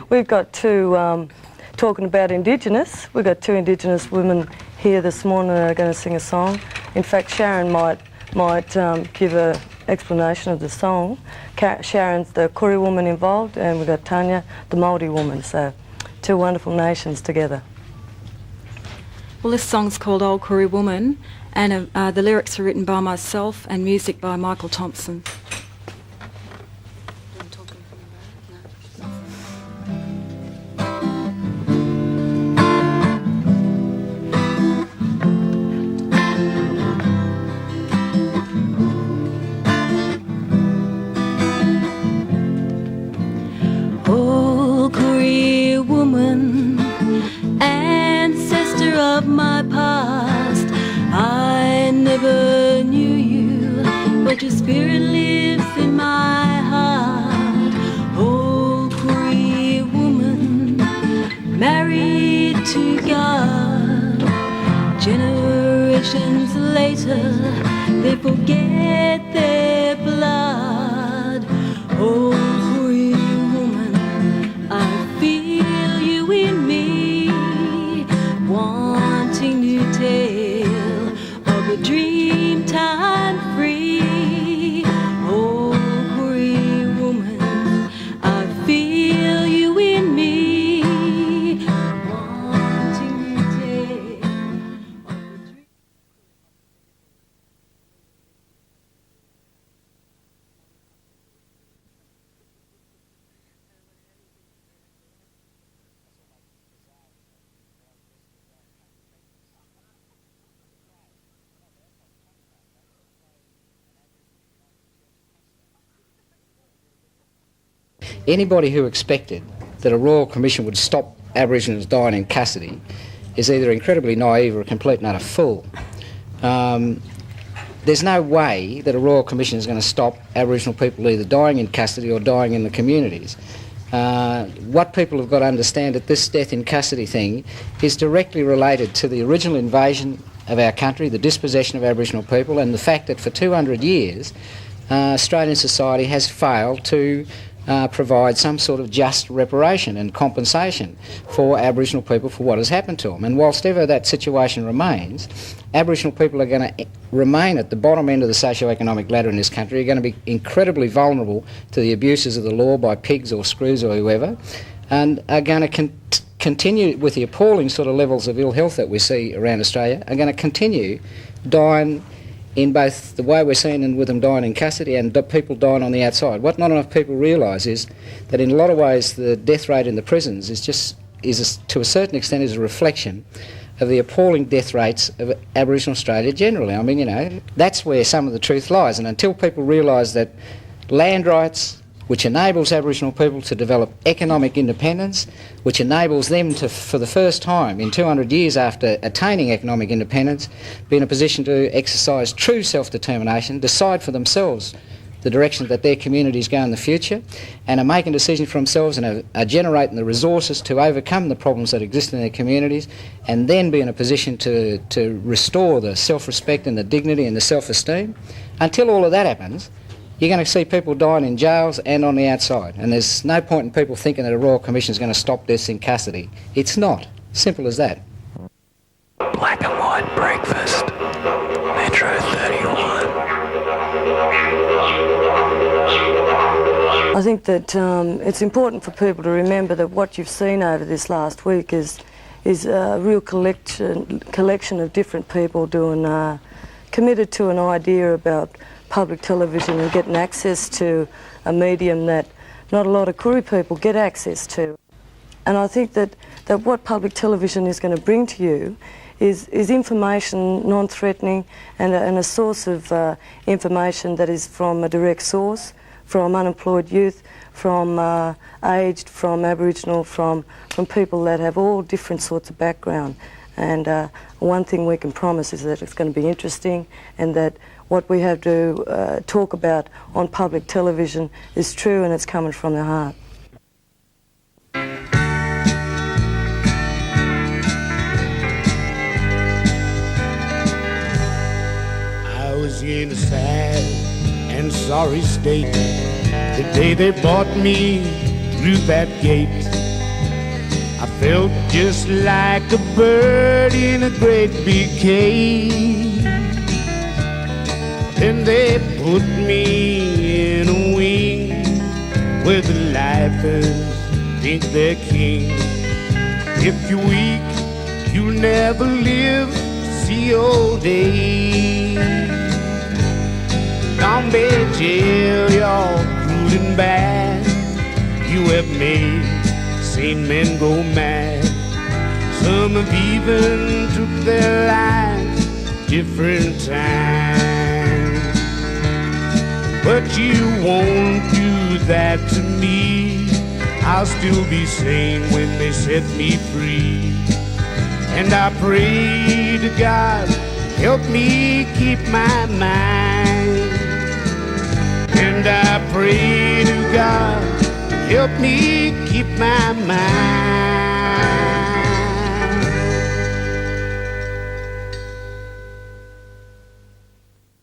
we've got two, talking about Indigenous, we've got two Indigenous women here this morning that are going to sing a song. In fact, Sharon might give an explanation of the song. Sharon's the Koori woman involved, and we've got Tanya, the Māori woman, so two wonderful nations together. Well, this song's called Old Koori Woman, and the lyrics are written by myself and music by Michael Thompson. Old Koori woman, ancestor of my past, I never knew you, but your spirit lives in my heart. Old Koori woman, married to God, generations later, they forget their blood. Old Koori woman, I feel you in me, wanting to tell of a dream time free. Oh, Koori woman, I feel you in me, wanting to tell of a dream. Anybody who expected that a Royal Commission would stop Aboriginals dying in custody is either incredibly naive or a complete and utter fool. There's no way that a Royal Commission is going to stop Aboriginal people either dying in custody or dying in the communities. What people have got to understand that this death in custody thing is directly related to the original invasion of our country, the dispossession of Aboriginal people, and the fact that for 200 years Australian society has failed to provide some sort of just reparation and compensation for Aboriginal people for what has happened to them. And whilst ever that situation remains, Aboriginal people are going to remain at the bottom end of the socio-economic ladder in this country, are going to be incredibly vulnerable to the abuses of the law by pigs or screws or whoever, and are going to continue with the appalling sort of levels of ill health that we see around Australia, are going to continue dying in both the way we're seeing and with them dying in custody and people dying on the outside. What not enough people realise is that in a lot of ways the death rate in the prisons is to a certain extent is a reflection of the appalling death rates of Aboriginal Australia generally. I mean, you know, that's where some of the truth lies. And until people realise that land rights, which enables Aboriginal people to develop economic independence, which enables them to, for the first time in 200 years after attaining economic independence, be in a position to exercise true self-determination, decide for themselves the direction that their communities go in the future, and are making decisions for themselves and are generating the resources to overcome the problems that exist in their communities, and then be in a position to restore the self-respect and the dignity and the self-esteem. Until all of that happens, you're going to see people dying in jails and on the outside. And there's no point in people thinking that a Royal Commission is going to stop deaths in custody. It's not. Simple as that. Black and white breakfast. Metro 31. I think that it's important for people to remember that what you've seen over this last week is a real collection of different people doing committed to an idea about public television and getting access to a medium that not a lot of Koori people get access to. And I think that what public television is going to bring to you is information, non-threatening, and a source of information that is from a direct source, from unemployed youth, from aged, from Aboriginal, from people that have all different sorts of background. And one thing we can promise is that it's going to be interesting, and that what we have to talk about on public television is true and it's coming from the heart. I was in a sad and sorry state the day they brought me through that gate. I felt just like a bird in a great big cage. Then they put me in a wing where the lifers think they're king. If you're weak, you'll never live to see your day. Zombie jail, you're cruel and bad. You have made sane men go mad. Some have even took their lives different times. But you won't do that to me. I'll still be sane when they set me free. And I pray to God, help me keep my mind. And I pray to God, help me keep my mind.